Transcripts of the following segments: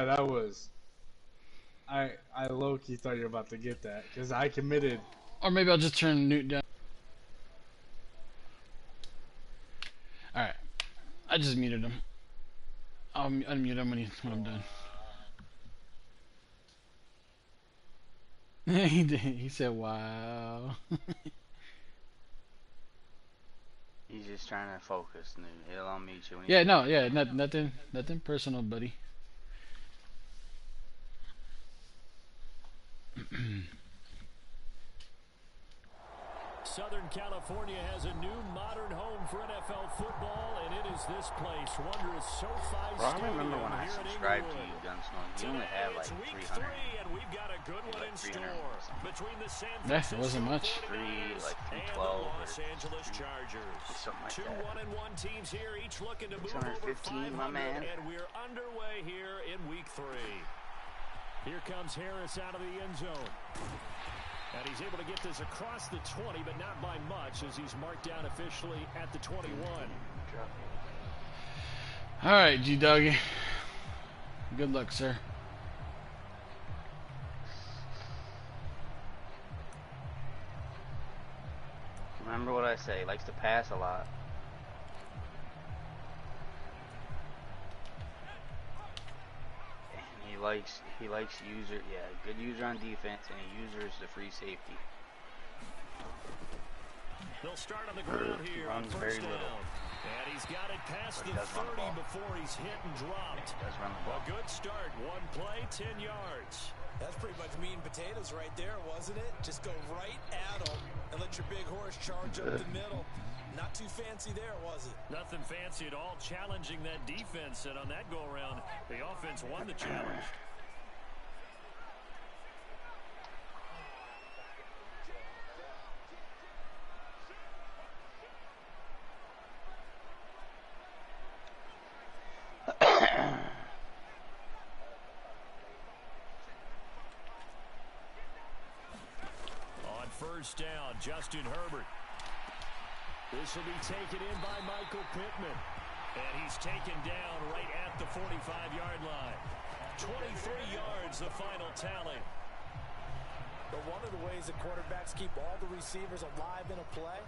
that was. I low-key thought you were about to get that because I committed. Or maybe I'll just turn Newt down. Alright. I just muted him. I'll unmute him when I'm done. He did. He said, "Wow." He's just trying to focus. He'll unmute you. Yeah, no, yeah, nothing personal, buddy. Southern California has a new modern home for NFL football, and it is this place, wondrous SoFi Stadium. I remember when I subscribed to you, Gunsmoke. You only had like 300. And we've got a good one in store between the San Francisco, it wasn't much. 312 Los Angeles Chargers. Something like Two 1-1 teams here, each looking to move over 500, my man. and we're underway here in week 3. Here comes Harris out of the end zone. And he's able to get this across the 20, but not by much, as he's marked down officially at the 21. All right, G-Doggy. Good luck, sir. Remember what I say. He likes to pass a lot. He likes user, good user on defense, and he uses the free safety. They'll start on the ground here. He runs very little. And he's got it past the 30 before he's hit and dropped. He does run the ball. A good start. One play, 10 yards. That's pretty much meat and potatoes right there, wasn't it? Just go right at him and let your big horse charge up the middle. Not too fancy there, was it? Nothing fancy at all, challenging that defense. And on that go-around, the offense won the challenge. First down, Justin Herbert. This will be taken in by Michael Pittman. And he's taken down right at the 45-yard line. 23 yards, the final tally. But one of the ways that quarterbacks keep all the receivers alive in a play,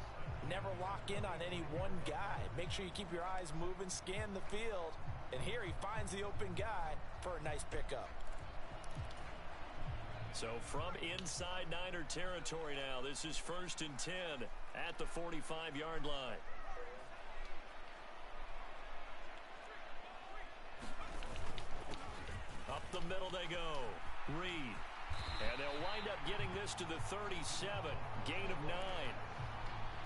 never lock in on any one guy. Make sure you keep your eyes moving, scan the field. And here he finds the open guy for a nice pickup. So from inside Niner territory now, this is 1st and 10 at the 45-yard line. Up the middle they go. Reed. And they'll wind up getting this to the 37. Gain of 9.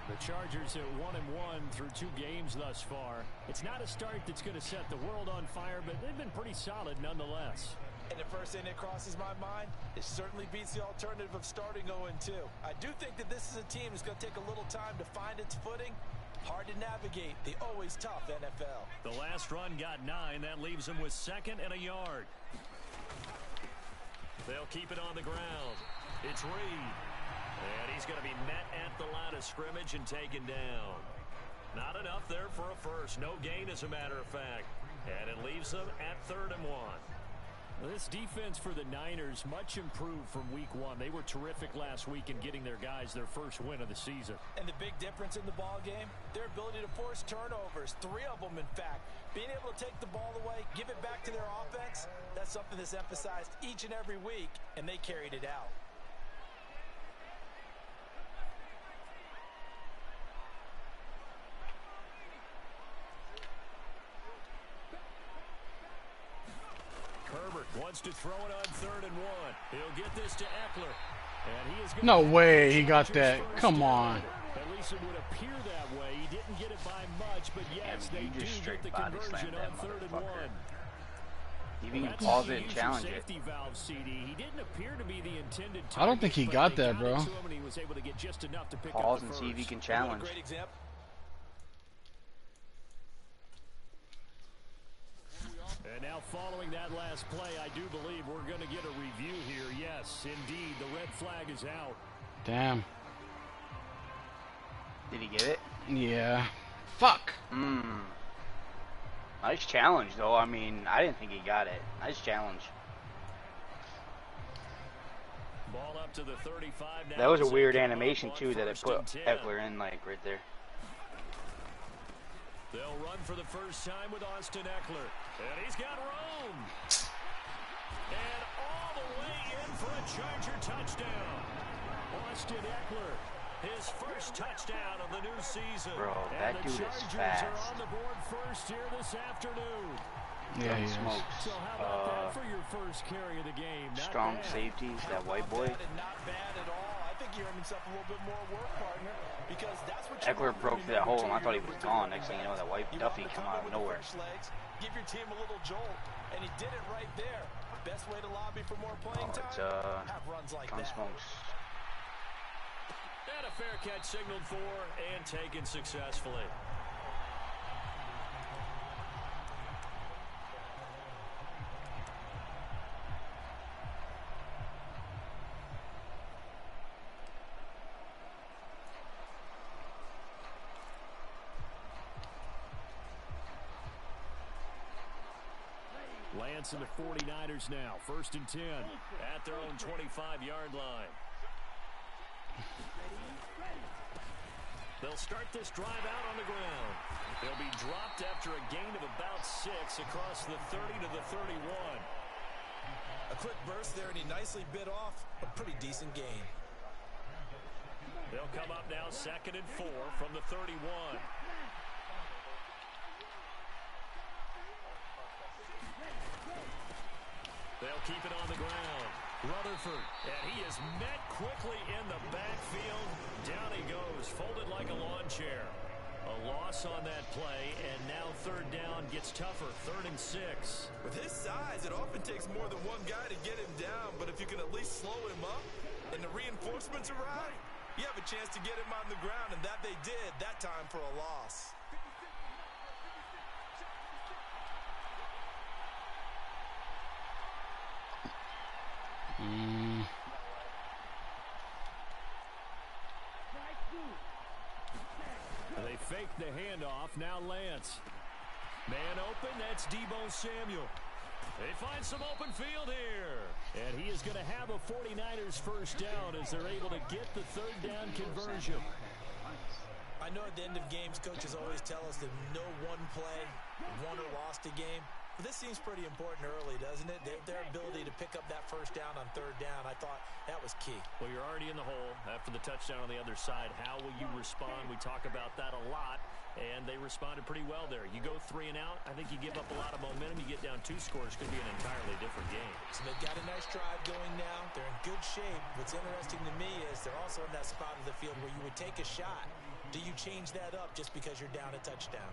The Chargers at 1-1 through 2 games thus far. It's not a start that's going to set the world on fire, but they've been pretty solid nonetheless. And the first thing that crosses my mind, it certainly beats the alternative of starting 0-2. I do think that this is a team that's going to take a little time to find its footing. Hard to navigate the always tough NFL. The last run got 9. That leaves them with 2nd and a yard. They'll keep it on the ground. It's Reed. And he's going to be met at the line of scrimmage and taken down. Not enough there for a first. No gain, as a matter of fact. And it leaves them at 3rd and 1. This defense for the Niners, much improved from week 1. They were terrific last week in getting their guys their first win of the season. And the big difference in the ball game, their ability to force turnovers, 3 of them in fact. Being able to take the ball away, give it back to their offense, that's something that's emphasized each and every week, and they carried it out. Herbert wants to throw it on 3rd and 1. He'll get this to Eckler. And he is no way he got that. Come on. At least it would appear that way. He didn't get it by much, but yes, they do get the conversion on 3rd and 1. You even pause it and challenge it. He didn't appear to be the intended target, I don't think he got that, bro. Pause and see if he can challenge. And now following that last play, I do believe we're going to get a review here. Yes, indeed, the red flag is out. Damn. Did he get it? Yeah. Fuck. Nice challenge, though. I mean, I didn't think he got it. Nice challenge. Ball up to the 35 now. That was a as they weird come up animation, on too, that it first put and 10. Eckler in, like, right there. They'll run for the first time with Austin Eckler. And he's got room. And all the way in for a Charger touchdown. Austin Eckler, his first touchdown of the new season. Bro, that and dude the is Chargers fast. are on the board first here this afternoon. Yeah, he is. Smokes. So how about that for your first carry of the game? Not Strong bad. safeties, that white boy. Not bad at all. I think he earned himself a little bit more work, partner, because that's what Eckler broke that hole, and I thought he was gone. Next thing you know, that white Duffy come out of nowhere. Legs, give your team a little jolt, and he did it right there. Best way to lobby for more playing time? Have runs like that. Gunsmokes. And a fair catch signaled for and taken successfully. Lance and the 49ers now. 1st and 10 at their own 25-yard line. They'll start this drive out on the ground. They'll be dropped after a gain of about 6 across the 30 to the 31. A quick burst there, and he nicely bit off a pretty decent gain. They'll come up now 2nd and 4 from the 31. They'll keep it on the ground. Rutherford, and he is met quickly in the backfield. Down he goes, folded like a lawn chair. A loss on that play, and now 3rd down gets tougher. 3rd and 6. With his size, it often takes more than one guy to get him down, but if you can at least slow him up and the reinforcements arrive, you have a chance to get him on the ground, and that they did that time for a loss. They fake the handoff. Now Lance. Man open. That's Deebo Samuel. They find some open field here. And he is going to have a 49ers first down as they're able to get the 3rd down conversion. I know at the end of games, coaches always tell us that no one play won or lost a game. But this seems pretty important early, doesn't it? Their ability to pick up that first down on 3rd down, I thought that was key. Well, you're already in the hole after the touchdown on the other side. How will you respond? We talk about that a lot, and they responded pretty well there. You go 3 and out, I think you give up a lot of momentum. You get down 2 scores, could be an entirely different game. So they've got a nice drive going now. They're in good shape. What's interesting to me is they're also in that spot of the field where you would take a shot. Do you change that up just because you're down a touchdown?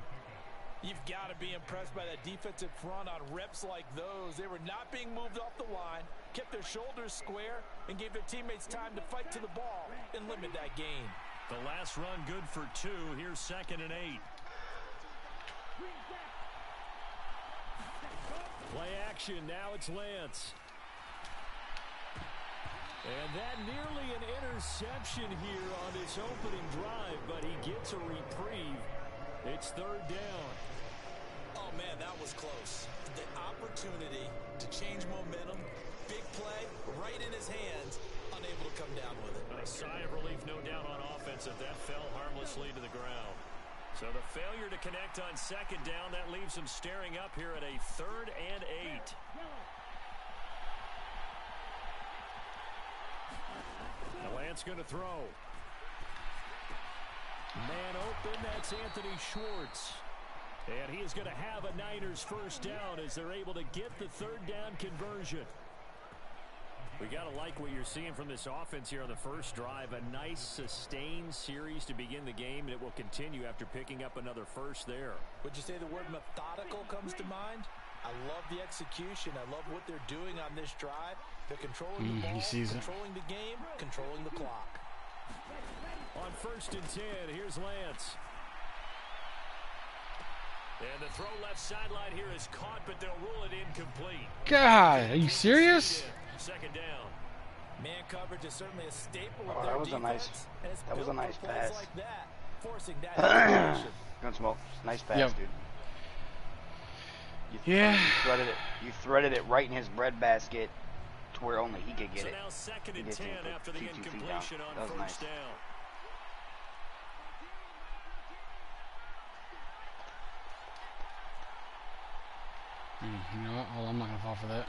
You've got to be impressed by that defensive front on reps like those. They were not being moved off the line, kept their shoulders square, and gave their teammates time to fight to the ball and limit that gain. The last run good for 2. Here's 2nd and 8. Play action. Now it's Lance. And that nearly an interception here on his opening drive, but he gets a reprieve. It's 3rd down. Oh, man, that was close. The opportunity to change momentum, big play, right in his hands, unable to come down with it. A sigh of relief, no doubt, on offense that fell harmlessly to the ground. So the failure to connect on 2nd down, that leaves him staring up here at a 3rd and 8. Now Lance going to throw. Man open, that's Anthony Schwartz. And he is going to have a Niners first down as they're able to get the 3rd down conversion. We got to like what you're seeing from this offense here on the first drive. A nice sustained series to begin the game, and it will continue after picking up another first there. Would you say the word methodical comes to mind? I love the execution. I love what they're doing on this drive. They're controlling the ball, controlling the game, controlling the clock. On 1st and 10, here's Lance. And the throw left sideline here is caught, but they'll rule it incomplete. God, are you serious? 2nd down. Man coverage is certainly a staple of Oh, their that was defense. that was a nice pass. Like that, forcing that Gunsmoke. Nice pass, dude. Yeah. You threaded it right in his breadbasket to where only he could get So it. now second He and gets 10 it and after the puts 2 feet down. incompletion on That was nice. first down. You know what? Hold on, I'm not gonna fall for that.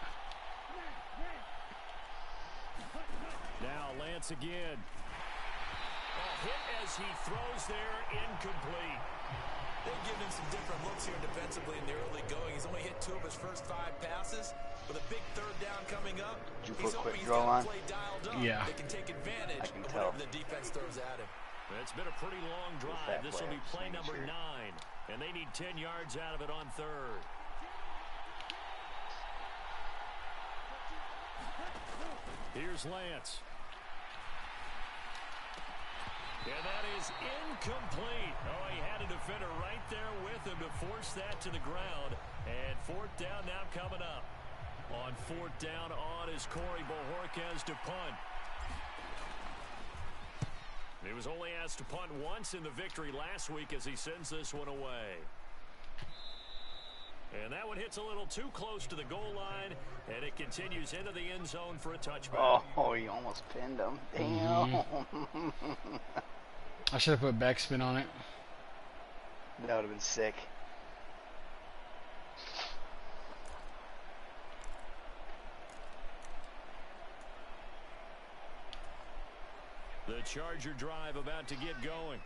Now Lance again. Hit as he throws there, incomplete. They've given him some different looks here defensively in the early going. He's only hit 2 of his first 5 passes. With a big third down coming up, Did you he's put hoping quick he's draw got on? a play dialed up. Yeah. They can take advantage I can of tell. whatever the defense throws at him. It's been a pretty long drive. that This will play, be just play making number sure. 9. And they need 10 yards out of it on third. Here's Lance. And that is incomplete. Oh, he had a defender right there with him to force that to the ground. And fourth down now coming up. On fourth down on is Corey Bojorquez to punt. He was only asked to punt once in the victory last week as he sends this one away. And that one hits a little too close to the goal line, and it continues into the end zone for a touchback. Oh, he almost pinned him. Damn. I should have put backspin on it. That would have been sick. The Charger drive about to get going.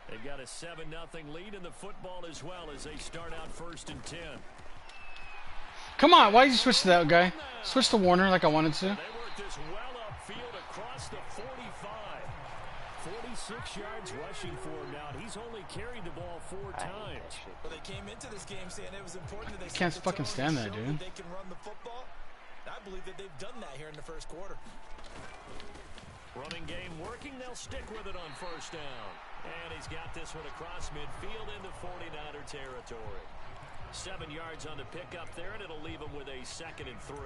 They've got a 7-0 lead in the football as well as they start out first and 10. Come on, why did you switch to that guy? Switch to Warner like I wanted to. They work this well upfield across the 45. 46 yards rushing for him now, and he's only carried the ball 4 times. But they came into this game saying it was important that they Can't set the fucking tone stand and that, show dude. They can run the football. I believe that they've done that here in the first quarter. Running game working, they'll stick with it on first down. And he's got this one across midfield into 49er territory. 7 yards on the pickup there, and it'll leave him with a 2nd and 3.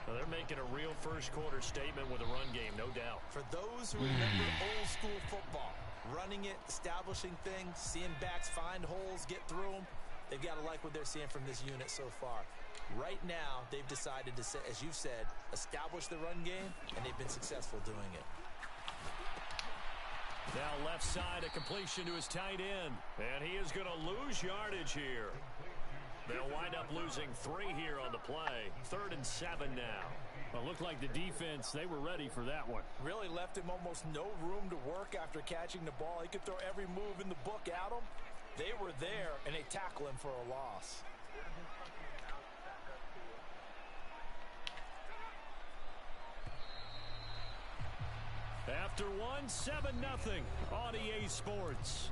Well, they're making a real first quarter statement with a run game, no doubt. For those who remember old school football, running it, establishing things, seeing backs find holes, get through them, they've got to like what they're seeing from this unit so far. Right now, they've decided to, as you said, establish the run game, and they've been successful doing it. Now left side, a completion to his tight end. And he is going to lose yardage here. They'll wind up losing 3 here on the play. 3rd and 7 now. Well, it looked like the defense, they were ready for that one. Really left him almost no room to work after catching the ball. He could throw every move in the book at him. They were there, and they tackle him for a loss. After one, 7-0 on EA Sports.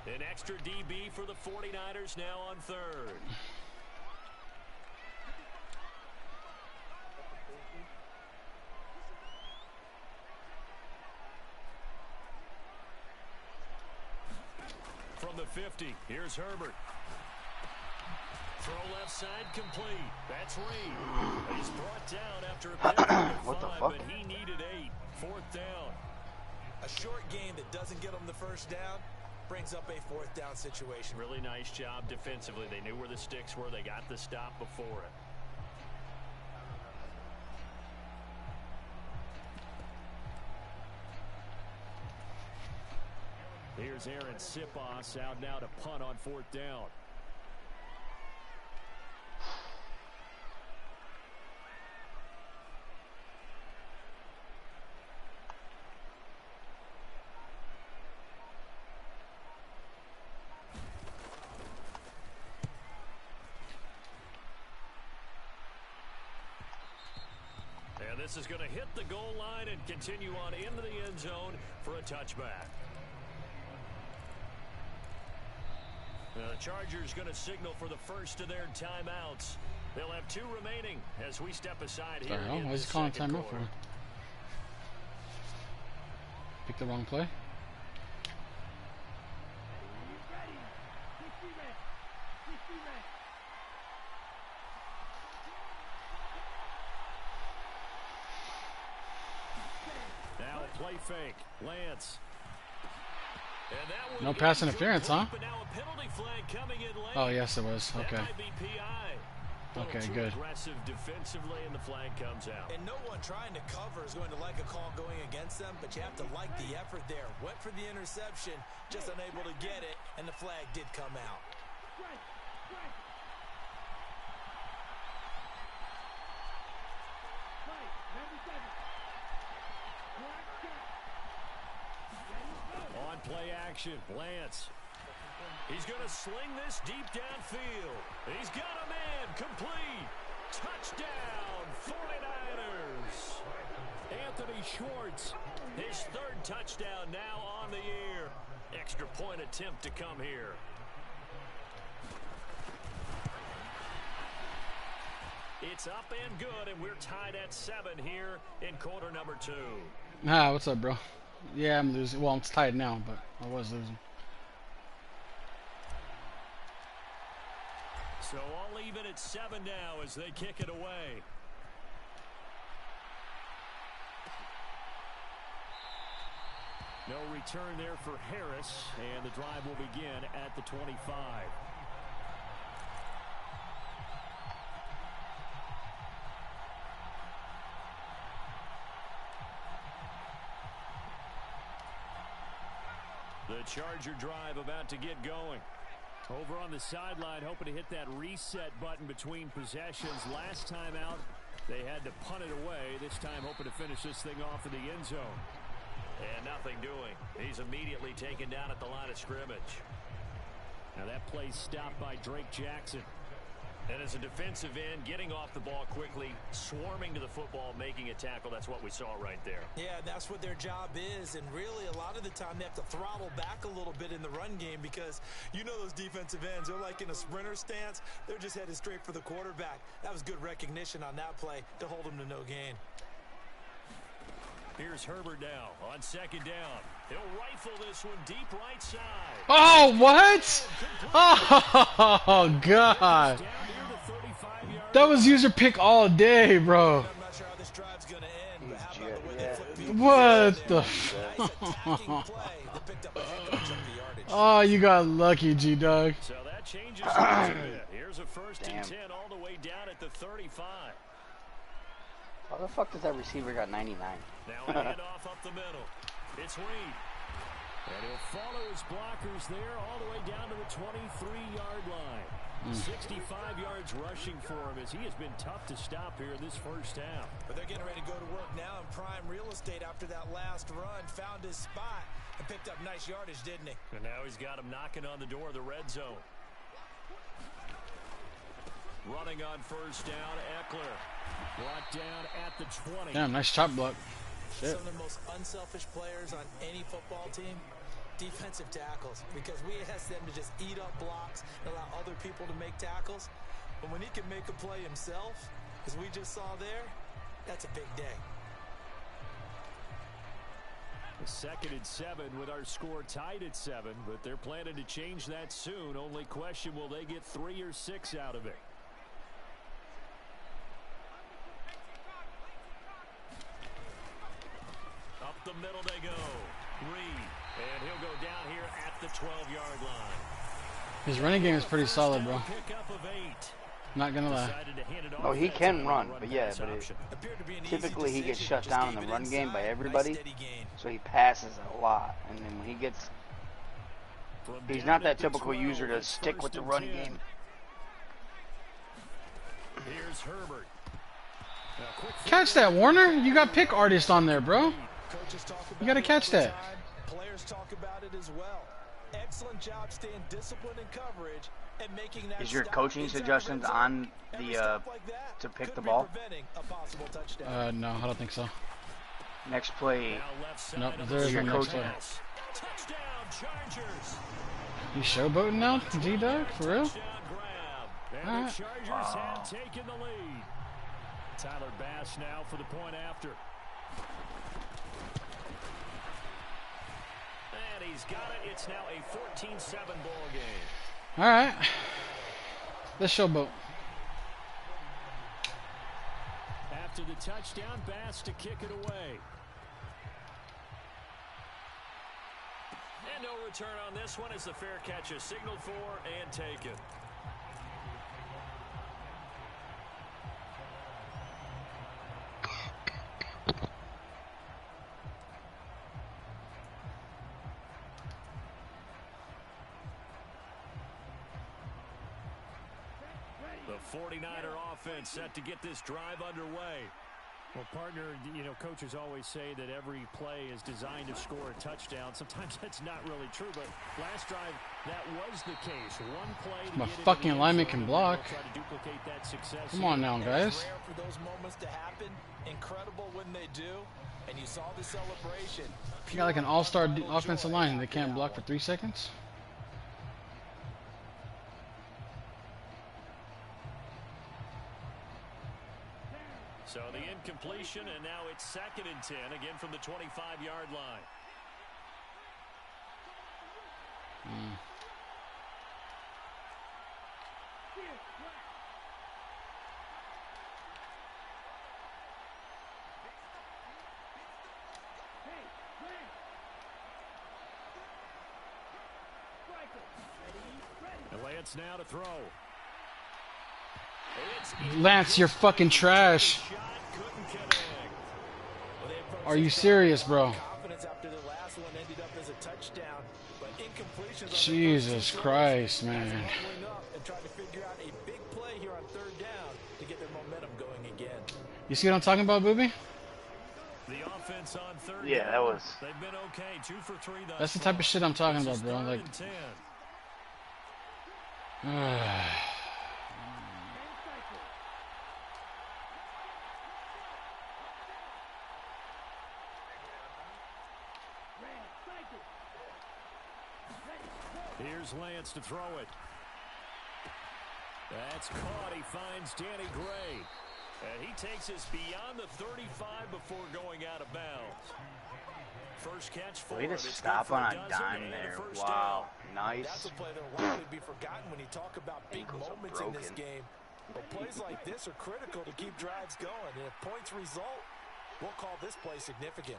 An extra DB for the 49ers now on 3rd. From the 50, here's Herbert. Throw left side complete. That's Reed. He's brought down after a penalty of What the 5, fuck? but he needed 8. 4th down. A short game that doesn't get them the first down brings up a 4th down situation. Really nice job defensively. They knew where the sticks were. They got the stop before it. Here's Aaron Siposs out now to punt on 4th down. And this is going to hit the goal line and continue on into the end zone for a touchback. The Chargers going to signal for the first of their timeouts. They'll have 2 remaining as we step aside here. Why is he calling timeout for? Pick the wrong play. play fake. Lance. And that No one pass interference, huh? but now a penalty flag coming in late. Oh, yes, it was. That Okay. might be PI. Okay, Too good. aggressive defensively, and the flag comes out. And no one trying to cover is going to like a call going against them, but you have to like the effort there. Went for the interception, just unable to get it, and the flag did come out. On play action, Lance. He's going to sling this deep downfield. He's got a man, complete. Touchdown, 49ers. Anthony Schwartz, his third touchdown now on the year. Extra point attempt to come here. It's up and good, and we're tied at 7 here in quarter number 2. Ah, what's up, bro? Yeah, I'm losing. Well, it's tied now, but I was losing. So all even at 7 now as they kick it away. No return there for Harris, and the drive will begin at the 25. The Charger drive about to get going. Over on the sideline, hoping to hit that reset button between possessions. Last time out, they had to punt it away. This time, hoping to finish this thing off in the end zone. And nothing doing. He's immediately taken down at the line of scrimmage. Now that play stopped by Drake Jackson. And as a defensive end, getting off the ball quickly, swarming to the football, making a tackle. That's what we saw right there. Yeah, that's what their job is. And really, a lot of the time, they have to throttle back a little bit in the run game because you know those defensive ends, they're like in a sprinter stance. They're just headed straight for the quarterback. That was good recognition on that play to hold them to no gain. Here's Herbert now on second down. He'll rifle this one deep right side. Oh, what? Oh, God. That was user pick all day, bro. I'm not sure how this drive's going to end, but how about the way they flip people What the? Nice attacking play that picked up a heck of a chunk of yardage. Oh, you got lucky, G-Dog. So that changes things a bit. Here's a first and 10 all the way down at the 35. How the fuck does that receiver got 99? Now a handoff up the middle. It's Reed. And he'll follow his blockers there all the way down to the 23-yard line. 65 yards rushing for him as he has been tough to stop here in this first half. But they're getting ready to go to work now in prime real estate after that last run. Found his spot and picked up nice yardage, didn't he? And now he's got him knocking on the door of the red zone. Running on first down, Eckler. Brought down at the 20. Damn, nice chop block. Shit. Some of the most unselfish players on any football team, defensive tackles, because we ask them to just eat up blocks and allow other people to make tackles. But when he can make a play himself, as we just saw there, that's a big day. Second and 7 with our score tied at 7, but they're planning to change that soon. Only question, will they get 3 or 6 out of it? Up the middle they go. Reed. And he'll go down here at the 12-yard line. His running game is pretty solid, bro. Pickup of 8. Not gonna lie. Decided to hand it off Oh, he that can time, run, run but yeah, pass but option. Appeared to be an typically easy he gets decision, shut just down in gave the it run game by inside. everybody, Nice steady gain. so he passes a lot. And then when he gets, From he's down not at that the typical 12, user to it's stick with first the and run 10. game. Here's Herbert. Now, quick Catch that, Warner. You got pick artist on there, bro. Coaches talk about You gotta it catch all the that. time. Players talk about it as well. Excellent job staying disciplined in coverage and making that Is your stop coaching inside suggestions red zone. on Every the stop like that to pick could the be ball? preventing a possible touchdown. No, I don't think so. Next play, Now left side Nope, of there the is your no next coaching. play. pass. Touchdown, Chargers. You showboating now, G-Dog? For real? Touchdown grab. And Alright. the Chargers have taken the lead. Tyler Bass now for the point after. And he's got it. It's now a 14-7 ball game. All right. Let's showboat. After the touchdown, Bass to kick it away. And no return on this one as the fair catch is signaled for and taken. The 49er offense set to get this drive underway. Well, partner, you know, coaches always say that every play is designed to score a touchdown. Sometimes that's not really true, but last drive, that was the case. One play to My get into fucking the end lineman zone, can and block. they'll try to duplicate that success Come here. on now, guys. It's rare for those moments to happen. Incredible when they do. And you saw the celebration. You got like an all-star offensive line and they can't block for 3 seconds? So the incompletion, and now it's 2nd and 10, again from the 25-yard line. And Lance now to throw. Lance, you're fucking trash. Are you serious, bro? Jesus Christ, man. You see what I'm talking about, Booby? The offense on 3rd Yeah, down. that was. They've been okay, 2 for 3 thus That's the type of shit I'm talking about, bro. Like, and 10. Here's Lance to throw it. That's caught. He finds Danny Gray. And he takes us beyond the 35 before going out of bounds. First catch for Way to him. It's stop good for on a dozen dime and there. first Wow. down. That's Nice. a play that'll likely be forgotten when you talk about big Ankles are moments in this broken. game. But plays like this are critical to keep drives going. And if points result, we'll call this play significant.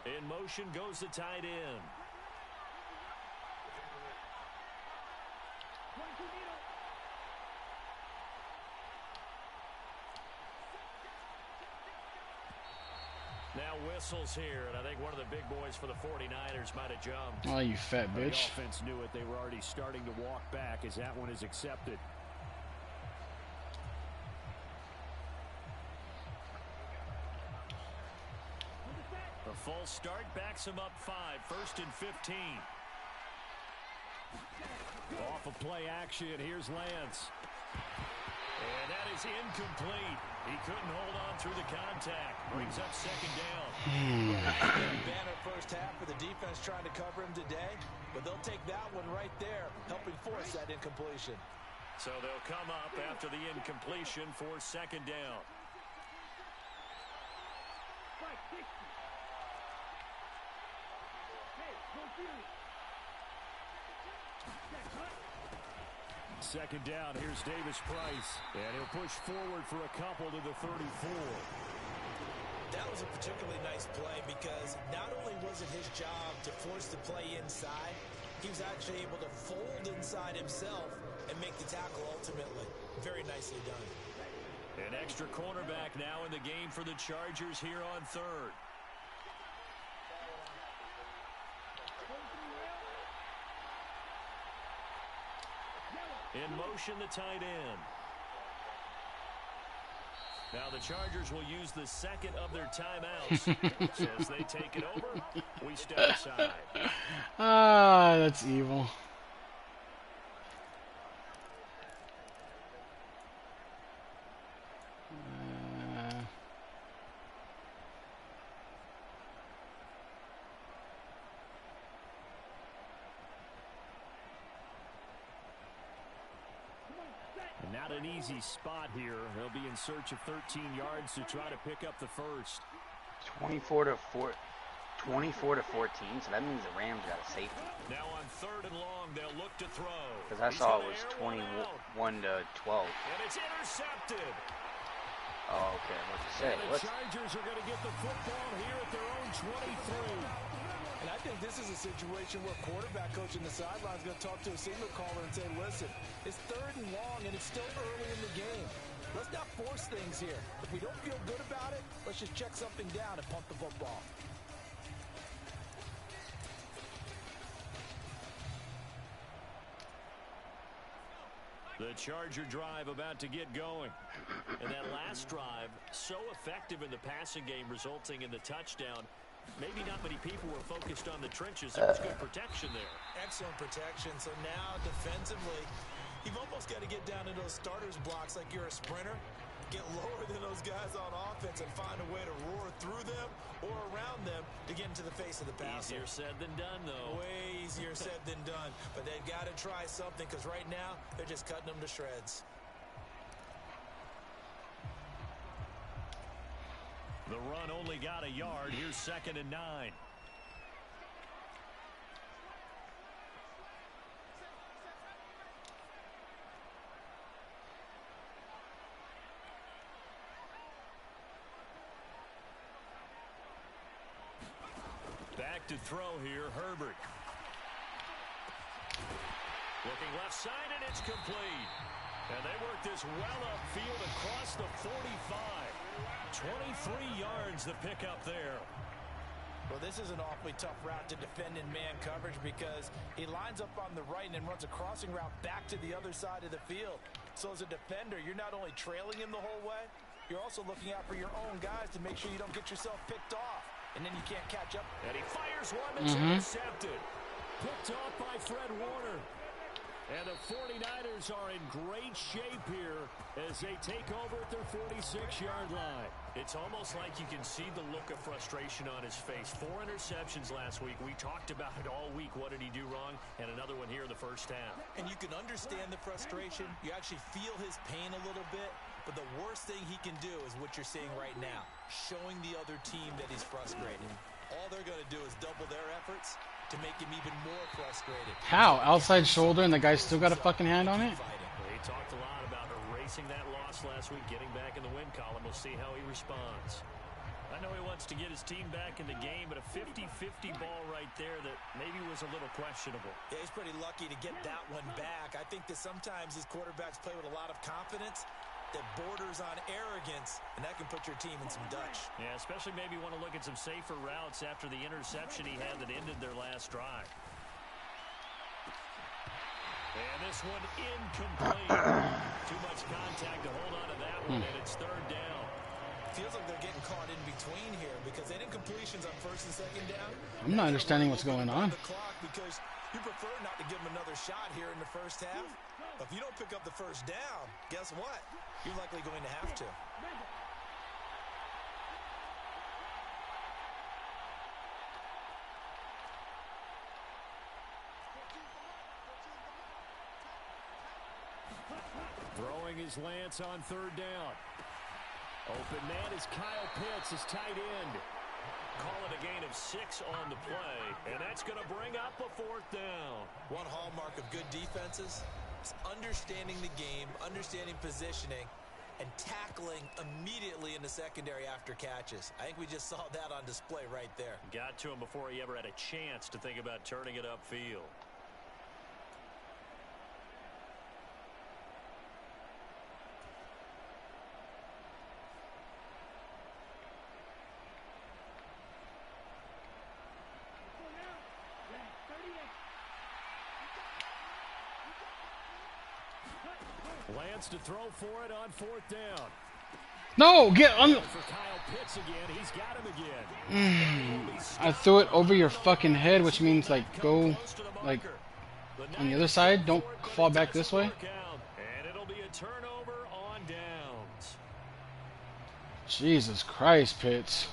In motion goes the tight end. Now whistles here, and I think one of the big boys for the 49ers might have jumped. oh, you fat The bitch. offense knew it. They were already starting to walk back as that one is accepted. The full start backs him up 5, 1st and 15. Off of play action, here's Lance. And that is incomplete. He couldn't hold on through the contact. Brings up 2nd down. Banner first half for the defense trying to cover him today. But they'll take that one right there, helping force that incompletion. So they'll come up after the incompletion for 2nd down. Second down, here's Davis Price. And he'll push forward for a couple to the 34. That was a particularly nice play because not only was it his job to force the play inside, he was actually able to fold inside himself and make the tackle ultimately. Very nicely done. An extra cornerback now in the game for the Chargers here on 3rd. In motion, the tight end. Now the Chargers will use the 2nd of their timeouts. So as they take it over, we step aside. Ah, that's evil. And not an easy spot here. They'll be in search of 13 yards to try to pick up the first. 24 to 14. So that means the Rams got a safety. Now on 3rd and long, they'll look to throw. Because I saw it was 21 to 12. And it's intercepted. Oh, okay. What you say? The Chargers are going to get the football here at their own 23. And I think this is a situation where quarterback coach in the sideline is going to talk to a signal caller and say, listen, it's 3rd and long and it's still early in the game. Let's not force things here. If we don't feel good about it, let's just check something down and punt the football. The Charger drive about to get going. And that last drive, so effective in the passing game, resulting in the touchdown. Maybe not many people were focused on the trenches. There was good protection there. Excellent protection. So now defensively, you've almost got to get down to those starters blocks like you're a sprinter. Get lower than those guys on offense and find a way to roar through them or around them to get into the face of the passer. Easier said than done, though. Way easier said than done. But they've got to try something because right now they're just cutting them to shreds. The run only got a yard. Here's 2nd and 9. Back to throw here, Herbert. Looking left side, and it's complete. And they work this well upfield across the 45. 23 yards the pickup there. Well, this is an awfully tough route to defend in man coverage because he lines up on the right and then runs a crossing route back to the other side of the field. So as a defender, you're not only trailing him the whole way, you're also looking out for your own guys to make sure you don't get yourself picked off. And then you can't catch up. And he fires one that's intercepted. Picked off by Fred Warner. And the 49ers are in great shape here as they take over at their 46-yard line. It's almost like you can see the look of frustration on his face. 4 interceptions last week. We talked about it all week. What did he do wrong? And another one here in the first half. And you can understand the frustration. You actually feel his pain a little bit. But the worst thing he can do is what you're seeing right now, showing the other team that he's frustrated. All they're going to do is double their efforts to make him even more frustrated. How? Outside shoulder and the guy's still got a fucking hand on it? He talked a lot about erasing that loss last week, getting back in the win column. We'll see how he responds. I know he wants to get his team back in the game, but a 50-50 ball right there that maybe was a little questionable. Yeah, he's pretty lucky to get that one back. I think that sometimes these quarterbacks play with a lot of confidence that borders on arrogance, and that can put your team in some Dutch. Yeah, especially maybe want to look at some safer routes after the interception he had that ended their last drive. And this one incomplete. Too much contact to hold on to that one, and it's 3rd down. Feels like they're getting caught in between here because that incompletions on 1st and 2nd down. I'm not understanding what's going on. The clock because you prefer not to give them another shot here in the first half. But if you don't pick up the 1st down, guess what? You're likely going to have to. Throwing his lance on 3rd down. Open man is Kyle Pitts, his tight end. Call it a gain of 6 on the play, and that's going to bring up a 4th down. One hallmark of good defenses is understanding the game, understanding positioning, and tackling immediately in the secondary after catches. I think we just saw that on display right there. Got to him before he ever had a chance to think about turning it upfield. Lance to throw for it on 4th down. No, get on. For Kyle Pitts again. He's got him again. I threw it over your fucking head, which means like go like on the other side. Don't fall back this way. And it'll be a turnover on downs. Jesus Christ, Pitts.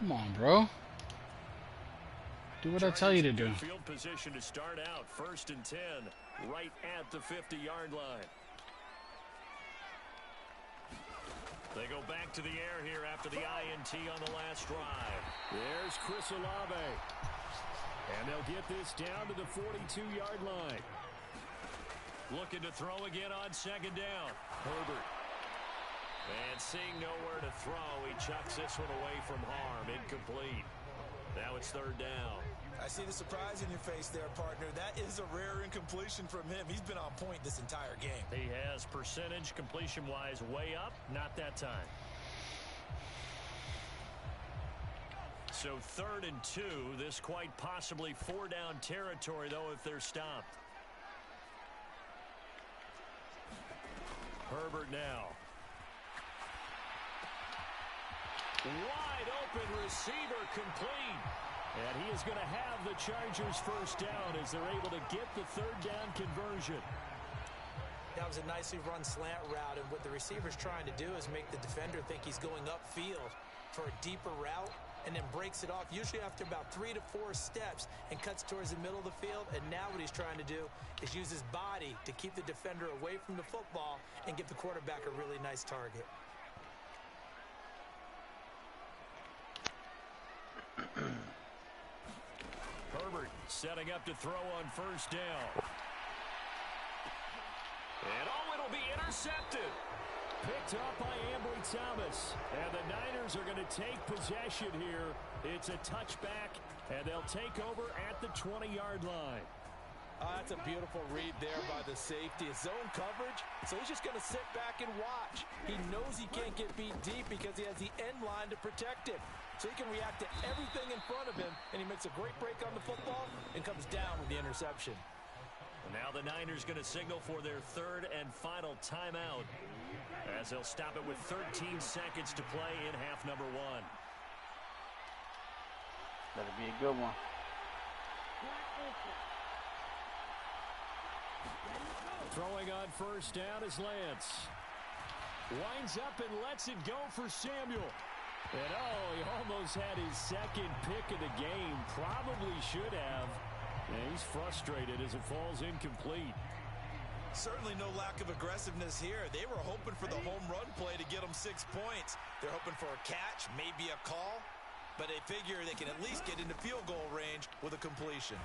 Come on, bro. Do what I tell you to do. Field position to start out. 1st and 10, right at the 50-yard line. They go back to the air here after the INT on the last drive. There's Chris Olave. And they'll get this down to the 42-yard line. Looking to throw again on 2nd down. Herbert. And seeing nowhere to throw, he chucks this one away from harm. Incomplete. Now it's third down. I see the surprise in your face there, partner. That is a rare incompletion from him. He's been on point this entire game. He has percentage completion-wise way up. Not that time. So 3rd and 2. This quite possibly 4-down territory, though, if they're stopped. Herbert now. Wide open receiver complete. And he is going to have the Chargers first down as they're able to get the 3rd down conversion. That was a nicely run slant route, and what the receiver's trying to do is make the defender think he's going upfield for a deeper route, and then breaks it off, usually after about 3 to 4 steps, and cuts towards the middle of the field. And now what he's trying to do is use his body to keep the defender away from the football and give the quarterback a really nice target. Herbert setting up to throw on first down. And it'll be intercepted. Picked up by Ambry Thomas. And the Niners are going to take possession here. It's a touchback, and they'll take over at the 20-yard line. That's a beautiful read there by the safety. His zone coverage, so he's just going to sit back and watch. He knows he can't get beat deep because he has the end line to protect him. So he can react to everything in front of him, and he makes a great break on the football and comes down with the interception. And now the Niners going to signal for their 3rd and final timeout, as they'll stop it with 13 seconds to play in half number 1. That'll be a good one. Throwing on first down is Lance. Winds up and lets it go for Samuel. And he almost had his 2nd pick of the game. Probably should have. And he's frustrated as it falls incomplete. Certainly no lack of aggressiveness here. They were hoping for the home run play to get them 6 points. They're hoping for a catch, maybe a call, but they figure they can at least get into field goal range with a completion.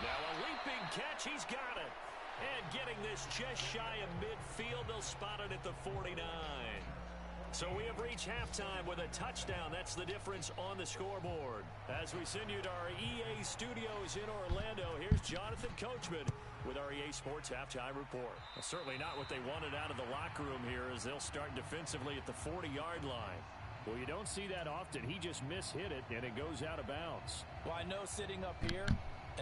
Now a leaping catch, he's got it. And getting this just shy of midfield, they'll spot it at the 49. So we have reached halftime with a touchdown. That's the difference on the scoreboard. As we send you to our EA studios in Orlando, here's Jonathan Coachman with our EA Sports Halftime Report. Well, certainly not what they wanted out of the locker room here, as they'll start defensively at the 40-yard line. Well, you don't see that often. He just mishit it, and it goes out of bounds. Well, I know sitting up here,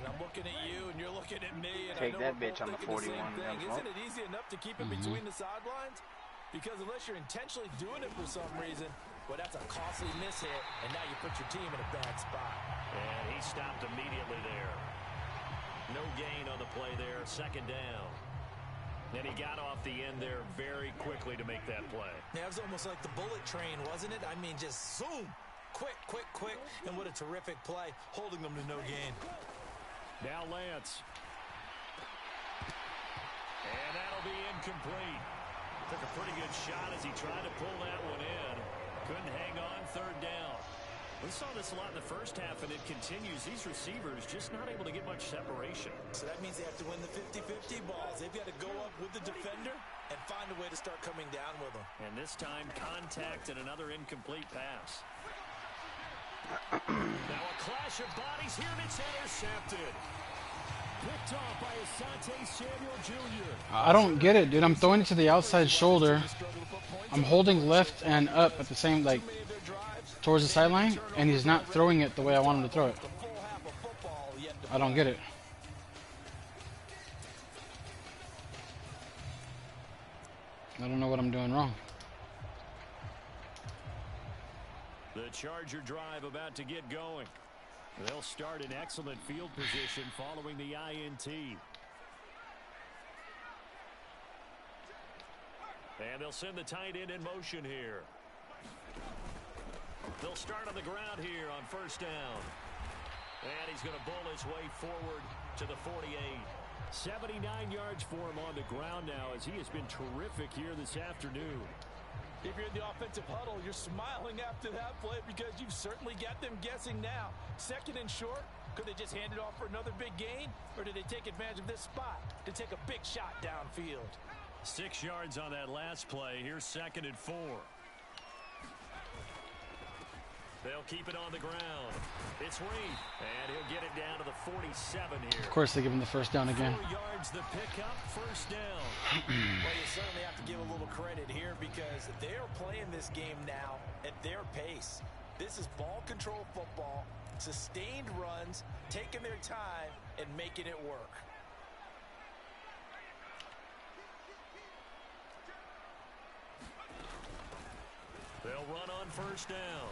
and I'm looking at you, and you're looking at me, and Take I know that we're bitch both on the thinking 41. the same thing. Isn't it easy enough to keep it between the sidelines? Because unless you're intentionally doing it for some reason, well, that's a costly mishit, and now you put your team in a bad spot. And he stopped immediately there. No gain on the play there, 2nd down. And he got off the end there very quickly to make that play. Yeah, it was almost like the bullet train, wasn't it? I mean, just zoom, quick, quick, quick, and what a terrific play, holding them to no gain. Now Lance. And that'll be incomplete. Took a pretty good shot as he tried to pull that one in. Couldn't hang on, 3rd down. We saw this a lot in the first half, and it continues. These receivers just not able to get much separation. So that means they have to win the 50-50 balls. They've got to go up with the defender and find a way to start coming down with them. And this time, contact and another incomplete pass. Now a clash of bodies here, and it's intercepted. Picked off by Asante Samuel Jr. I don't get it, dude. I'm throwing it to the outside shoulder. I'm holding left and up at the same, like, towards the sideline, and he's not throwing it the way I want him to throw it. I don't get it. I don't know what I'm doing wrong. The Charger drive about to get going. They'll start in excellent field position following the INT. And they'll send the tight end in motion here. They'll start on the ground here on first down. And he's going to bull his way forward to the 48. 79 yards for him on the ground now, as he has been terrific here this afternoon. If you're in the offensive huddle, you're smiling after that play because you've certainly got them guessing now. 2nd and short, could they just hand it off for another big gain? Or did they take advantage of this spot to take a big shot downfield? 6 yards on that last play. Here's 2nd and 4. They'll keep it on the ground. It's Reed, and he'll get it down to the 47 here. Of course, they give him the first down again. 4 yards the pickup, first down. Well, you certainly have to give a little credit here because they're playing this game now at their pace. This is ball control football, sustained runs, taking their time, and making it work. They'll run on first down.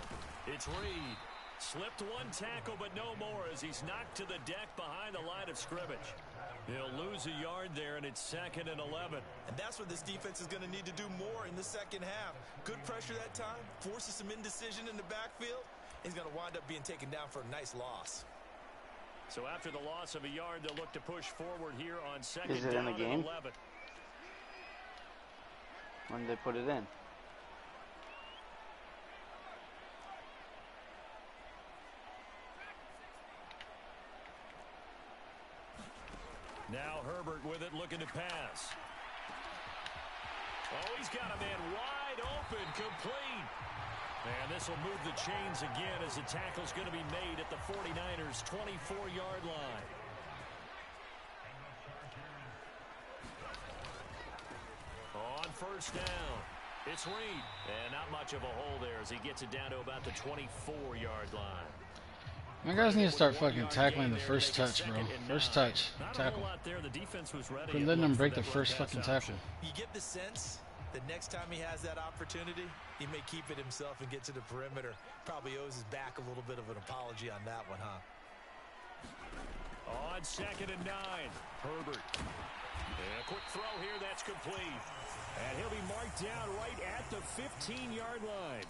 It's Reed. Slipped one tackle, but no more as he's knocked to the deck behind the line of scrimmage. He'll lose a yard there, and it's 2nd and 11. And that's what this defense is going to need to do more in the second half. Good pressure that time, forces some indecision in the backfield. He's going to wind up being taken down for a nice loss. So after the loss of a yard, they'll look to push forward here on 2nd Is it down in the game? and 11. When did they put it in? Now Herbert with it, looking to pass. Oh, he's got a man wide open, complete. And this will move the chains again as the tackle's going to be made at the 49ers' 24-yard line. On first down, it's Reed. And not much of a hole there as he gets it down to about the 24-yard line. My guys need to start fucking tackling the first touch, bro. First touch. Tackle. Quit letting them break the first fucking tackle. You get the sense that next time he has that opportunity, he may keep it himself and get to the perimeter. Probably owes his back a little bit of an apology on that one, huh? On 2nd and 9, Herbert. And a quick throw here, that's complete. And he'll be marked down right at the 15-yard line.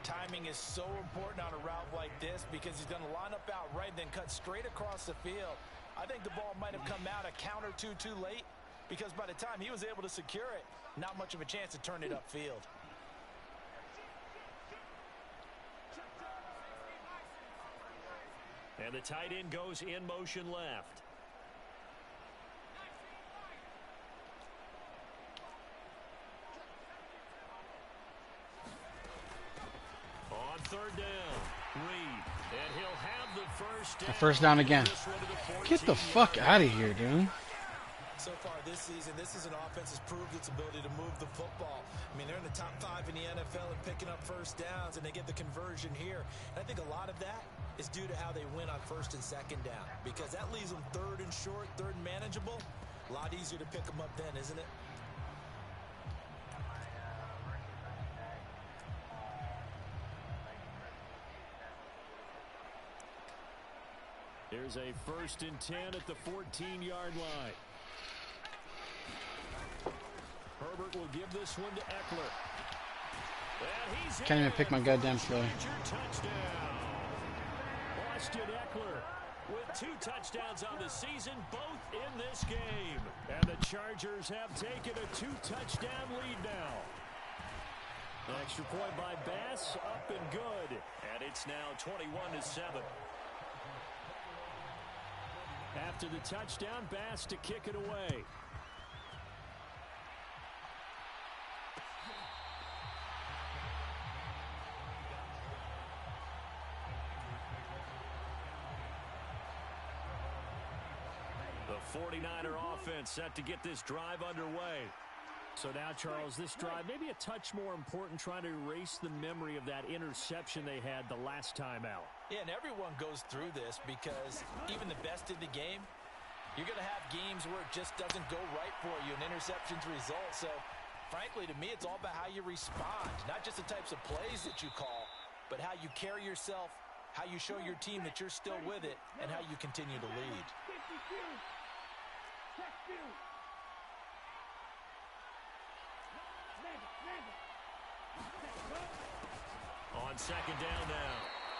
Timing is so important on a route like this because he's going to line up out right, then cut straight across the field. I think the ball might have come out a count or two too late because by the time he was able to secure it, not much of a chance to turn it upfield. And the tight end goes in motion left. On 3rd down, Reed, and he'll have the first down. First down again. Get the fuck out of here, dude. So far this season, this is an offense that's proved its ability to move the football. I mean, they're in the top 5 in the NFL and picking up first downs, and they get the conversion here. And I think a lot of that is due to how they win on 1st and 2nd down because that leaves them 3rd and short, 3rd and manageable. A lot easier to pick them up then, isn't it? There's a 1st and 10 at the 14-yard line. Herbert will give this one to Eckler. Can't even pick my goddamn play. Touchdown. Austin Eckler with 2 touchdowns on the season, both in this game. And the Chargers have taken a 2-touchdown lead now. Extra point by Bass, up and good. And it's now 21-7. After the touchdown, Bass to kick it away. The 49er offense set to get this drive underway. So now, Charles, this drive maybe a touch more important, trying to erase the memory of that interception they had the last time out. Yeah, and everyone goes through this because even the best in the game, you're going to have games where it just doesn't go right for you, and interceptions result. So, frankly, to me, it's all about how you respond, not just the types of plays that you call, but how you carry yourself, how you show your team that you're still with it, and how you continue to lead. On 2nd down now,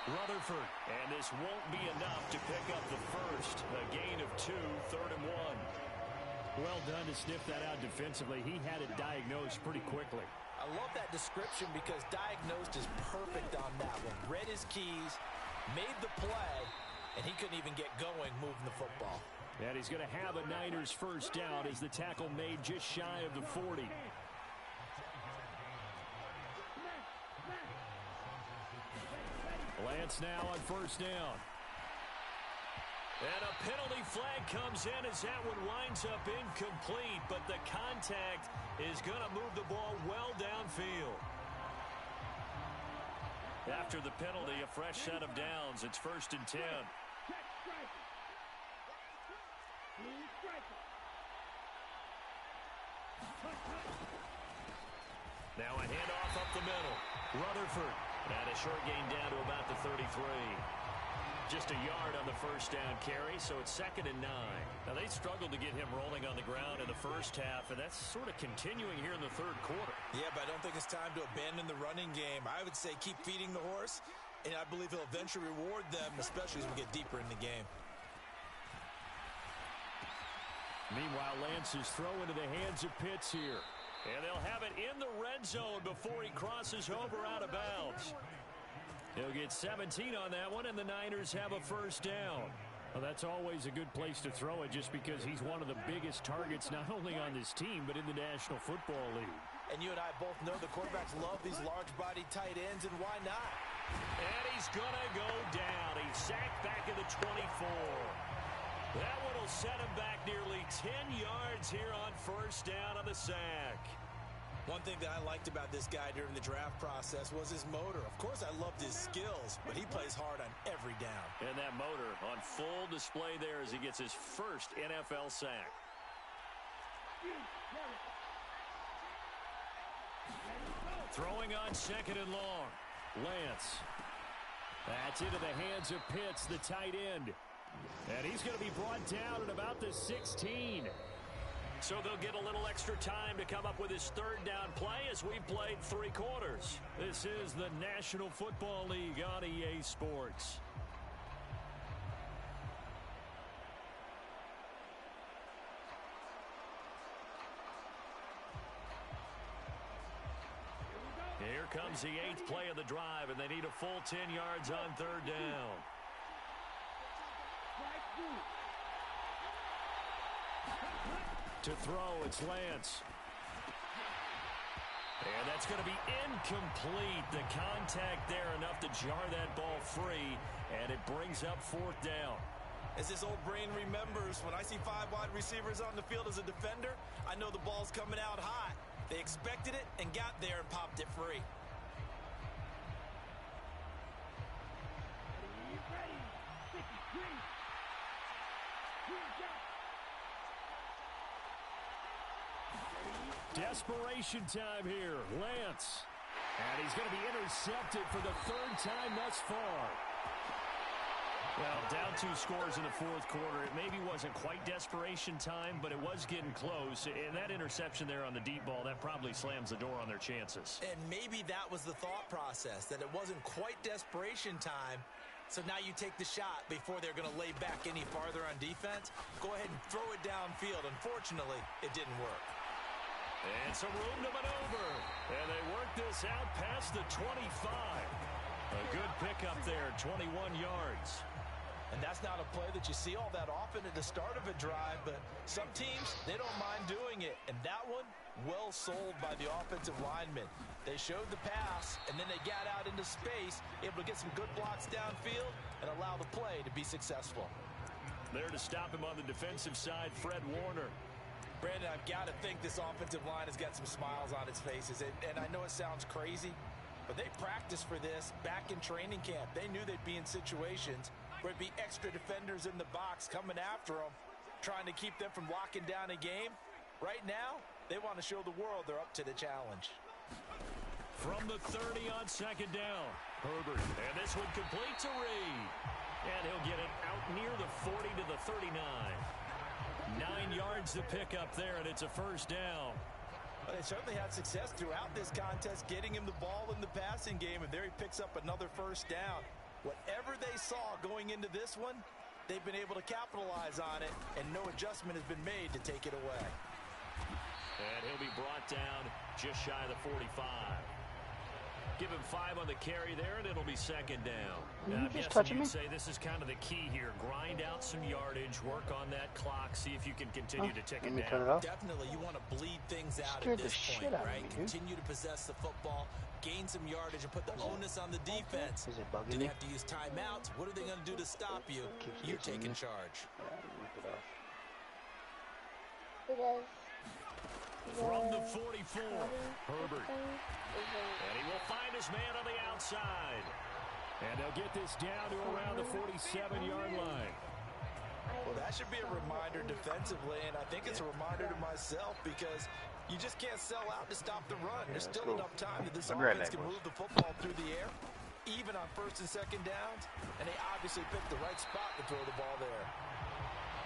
Rutherford, and this won't be enough to pick up the first. A gain of 2, 3rd and 1. Well done to sniff that out defensively. He had it diagnosed pretty quickly. I love that description because diagnosed is perfect on that one. Read his keys, made the play, and he couldn't even get going moving the football. And he's going to have a Niners first down as the tackle made just shy of the 40. Jets now on first down. And a penalty flag comes in as that one winds up incomplete, but the contact is going to move the ball well downfield. After the penalty, a fresh set of downs. It's 1st and 10. Now a handoff up the middle. Rutherford. And a short gain down to about the 33. Just a yard on the first down carry, so it's 2nd and 9. Now, they struggled to get him rolling on the ground in the first half, and that's sort of continuing here in the 3rd quarter. Yeah, but I don't think it's time to abandon the running game. I would say keep feeding the horse, and I believe he'll eventually reward them, especially as we get deeper in the game. Meanwhile, Lance's throw into the hands of Pitts here. And they'll have it in the red zone before he crosses over out of bounds. He'll get 17 on that one, and the Niners have a first down. Well, that's always a good place to throw it just because he's one of the biggest targets not only on this team but in the National Football League. And you and I both know the quarterbacks love these large-bodied tight ends, and why not? And he's going to go down. He's sacked back at the 24. That one will set him back nearly 10 yards here on first down on the sack. One thing that I liked about this guy during the draft process was his motor. Of course, I loved his skills, but he plays hard on every down. And that motor on full display there as he gets his first NFL sack. Throwing on 2nd and long. Lance. That's into the hands of Pitts, the tight end. And he's going to be brought down at about the 16. So they'll get a little extra time to come up with his 3rd down play as we've played 3 quarters. This is the National Football League on EA Sports. Here comes the 8th play of the drive, and they need a full 10 yards on 3rd down. To throw, it's Lance. And that's going to be incomplete. The contact there enough to jar that ball free, and it brings up 4th down. As this old brain remembers, when I see 5 wide receivers on the field as a defender, I know the ball's coming out hot. They expected it and got there and popped it free. Desperation time here. Lance. And he's going to be intercepted for the 3rd time thus far. Well, down 2 scores in the 4th quarter. It maybe wasn't quite desperation time, but it was getting close. And that interception there on the deep ball, that probably slams the door on their chances. And maybe that was the thought process, that it wasn't quite desperation time. So now you take the shot before they're going to lay back any farther on defense. Go ahead and throw it downfield. Unfortunately, it didn't work. And some room to maneuver. And they work this out past the 25. A good pickup there, 21 yards. And that's not a play that you see all that often at the start of a drive, but some teams, they don't mind doing it. And that one, well sold by the offensive lineman. They showed the pass, and then they got out into space, able to get some good blocks downfield and allow the play to be successful. There to stop him on the defensive side, Fred Warner. Brandon, I've got to think this offensive line has got some smiles on its faces. And I know it sounds crazy, but they practiced for this back in training camp. They knew they'd be in situations where it'd be extra defenders in the box coming after them, trying to keep them from locking down a game. Right now, they want to show the world they're up to the challenge. From the 30 on 2nd down, Herbert. And this one complete to Reed. And he'll get it out near the 40 to the 39. 9 yards to pick up there, and it's a first down. Well, they certainly had success throughout this contest, getting him the ball in the passing game, and there he picks up another first down. Whatever they saw going into this one, they've been able to capitalize on it, and no adjustment has been made to take it away. And he'll be brought down just shy of the 45. Give him 5 on the carry there, and it'll be second down. You just touching me? Say this is kind of the key here. Grind out some yardage, work on that clock, see if you can continue to tick it down. Turn it off. Definitely, you want to bleed things out Scared at this the point, shit out of right? me, dude. Continue to possess the football, gain some yardage, and put the onus on the defense. Is it bugging Do me? they have to use timeouts? What are they going to do to stop you? You're taking charge. It is. From the 44, Herbert. And he will find his man on the outside. And they'll get this down to around the 47-yard line. Well, that should be a reminder defensively, and I think it's a reminder to myself because you just can't sell out to stop the run. There's still enough time that this offense can move the football through the air, even on first and second downs, and they obviously picked the right spot to throw the ball there.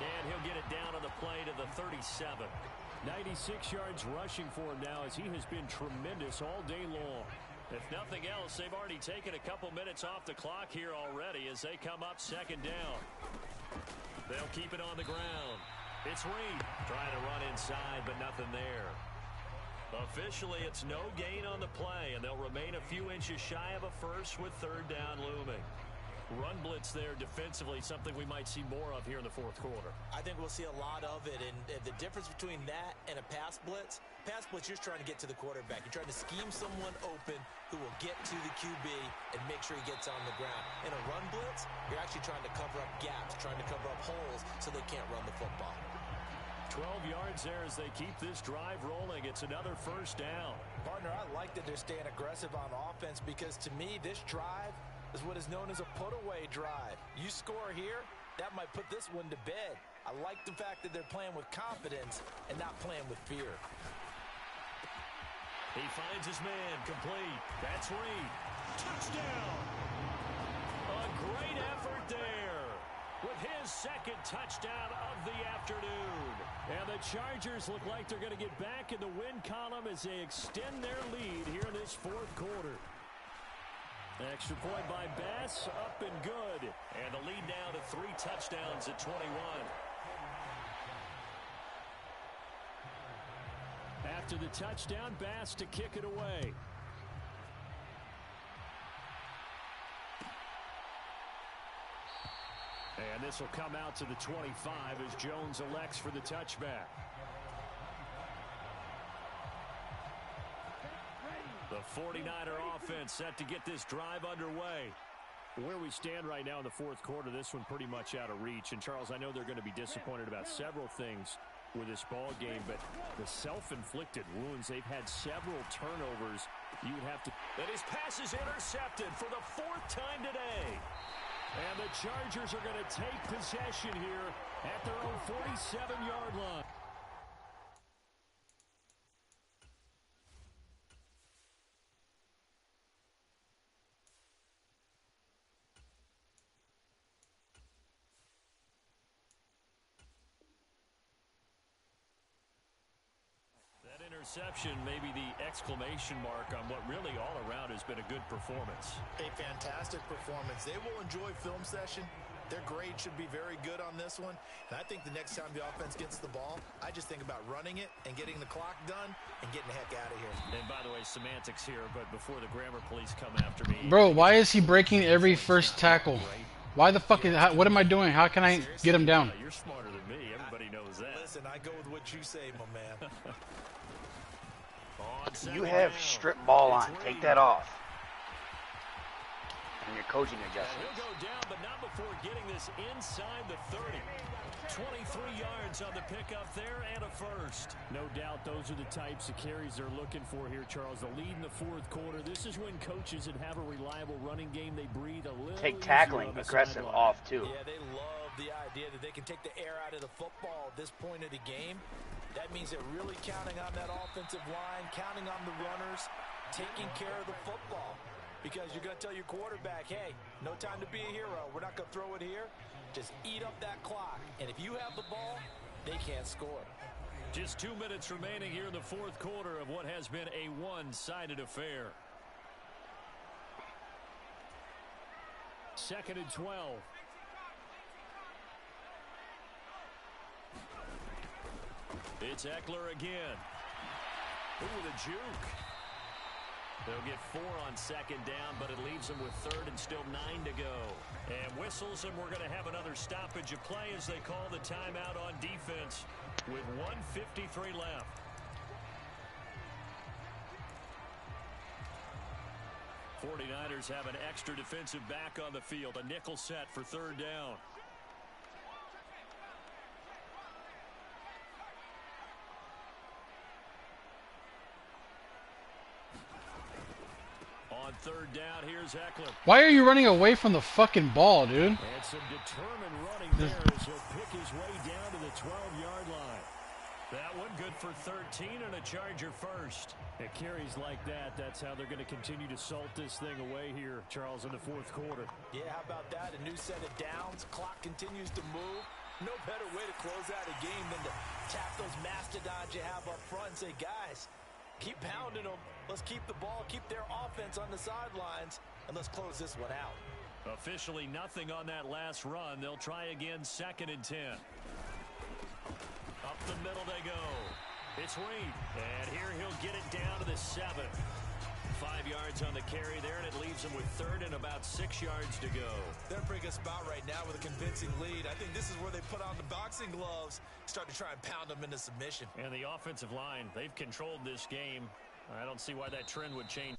And he'll get it down on the play to the 37. 96 yards rushing for him now as he has been tremendous all day long. If nothing else, they've already taken a couple minutes off the clock here already as they come up second down. They'll keep it on the ground. It's Reed trying to run inside, but nothing there. Officially, it's no gain on the play, and they'll remain a few inches shy of a first with third down looming. Run blitz there defensively, something we might see more of here in the fourth quarter. I think we'll see a lot of it, and the difference between that and a pass blitz, you're trying to get to the quarterback. You're trying to scheme someone open who will get to the QB and make sure he gets on the ground. In a run blitz, you're actually trying to cover up gaps, trying to cover up holes so they can't run the football. 12 yards there as they keep this drive rolling. It's another first down. Partner, I like that they're staying aggressive on offense because to me, this drive is what is known as a put-away drive. You score here, that might put this one to bed. I like the fact that they're playing with confidence and not playing with fear. He finds his man complete. That's Reed. Touchdown! A great effort there with his second touchdown of the afternoon. And the Chargers look like they're going to get back in the win column as they extend their lead here in this fourth quarter. Extra point by Bass, up and good. And the lead now to 3 touchdowns at 21. After the touchdown, Bass to kick it away. And this will come out to the 25 as Jones elects for the touchback. The 49er offense set to get this drive underway. Where we stand right now in the fourth quarter, this one pretty much out of reach. And, Charles, I know they're going to be disappointed about several things with this ball game, but the self-inflicted wounds, they've had several turnovers. You would have to... And his pass is intercepted for the 4th time today. And the Chargers are going to take possession here at their own 47-yard line. Interception, maybe the exclamation mark on what really all around has been a good performance. A fantastic performance. They will enjoy film session. Their grade should be very good on this one. And I think the next time the offense gets the ball, I just think about running it and getting the clock done and getting the heck out of here. And by the way, semantics here, but before the grammar police come after me. Bro, why is he breaking every first tackle? Why the fuck is... what am I doing? How can I get him down? You're smarter than me. Everybody knows that. Listen, I go with what you say, my man. You have strip ball on. Take that off. And your coaching adjustments. He'll go down, but not before getting this inside the 30. 23 yards on the pickup there and a first. No doubt those are the types of carries they're looking for here, Charles. The lead in the fourth quarter. This is when coaches that have a reliable running game, they breathe a little. Take tackling aggressive off, too. Yeah, they love the idea that they can take the air out of the football at this point of the game. That means they're really counting on that offensive line, counting on the runners, taking care of the football. Because you're going to tell your quarterback, hey, no time to be a hero. We're not going to throw it here. Just eat up that clock. And if you have the ball, they can't score. Just 2 minutes remaining here in the fourth quarter of what has been a one-sided affair. 2nd and 12. It's Eckler again. Ooh, the juke. They'll get 4 on second down, but it leaves them with third and still 9 to go. And whistles, and we're going to have another stoppage of play as they call the timeout on defense with 1:53 left. '49ers have an extra defensive back on the field, a nickel set for third down. On third down, here's Eckler. Why are you running away from the fucking ball, dude? And some determined running there as he'll pick his way down to the 12-yard line. That one good for 13 and a Charger first. At carries like that, that's how they're going to continue to salt this thing away here, Charles, in the fourth quarter. Yeah, how about that? A new set of downs. Clock continues to move. No better way to close out a game than to tap those mastodons you have up front and say, guys, keep pounding them. Let's keep the ball, keep their offense on the sidelines, and let's close this one out. Officially nothing on that last run. They'll try again, 2nd and 10. Up the middle they go. It's Reed. And here he'll get it down to the 7. 5 yards on the carry there, and it leaves him with third and about 6 yards to go. They're in a pretty good spot right now with a convincing lead. I think this is where they put on the boxing gloves, start to try and pound them into submission. And the offensive line, they've controlled this game. I don't see why that trend would change.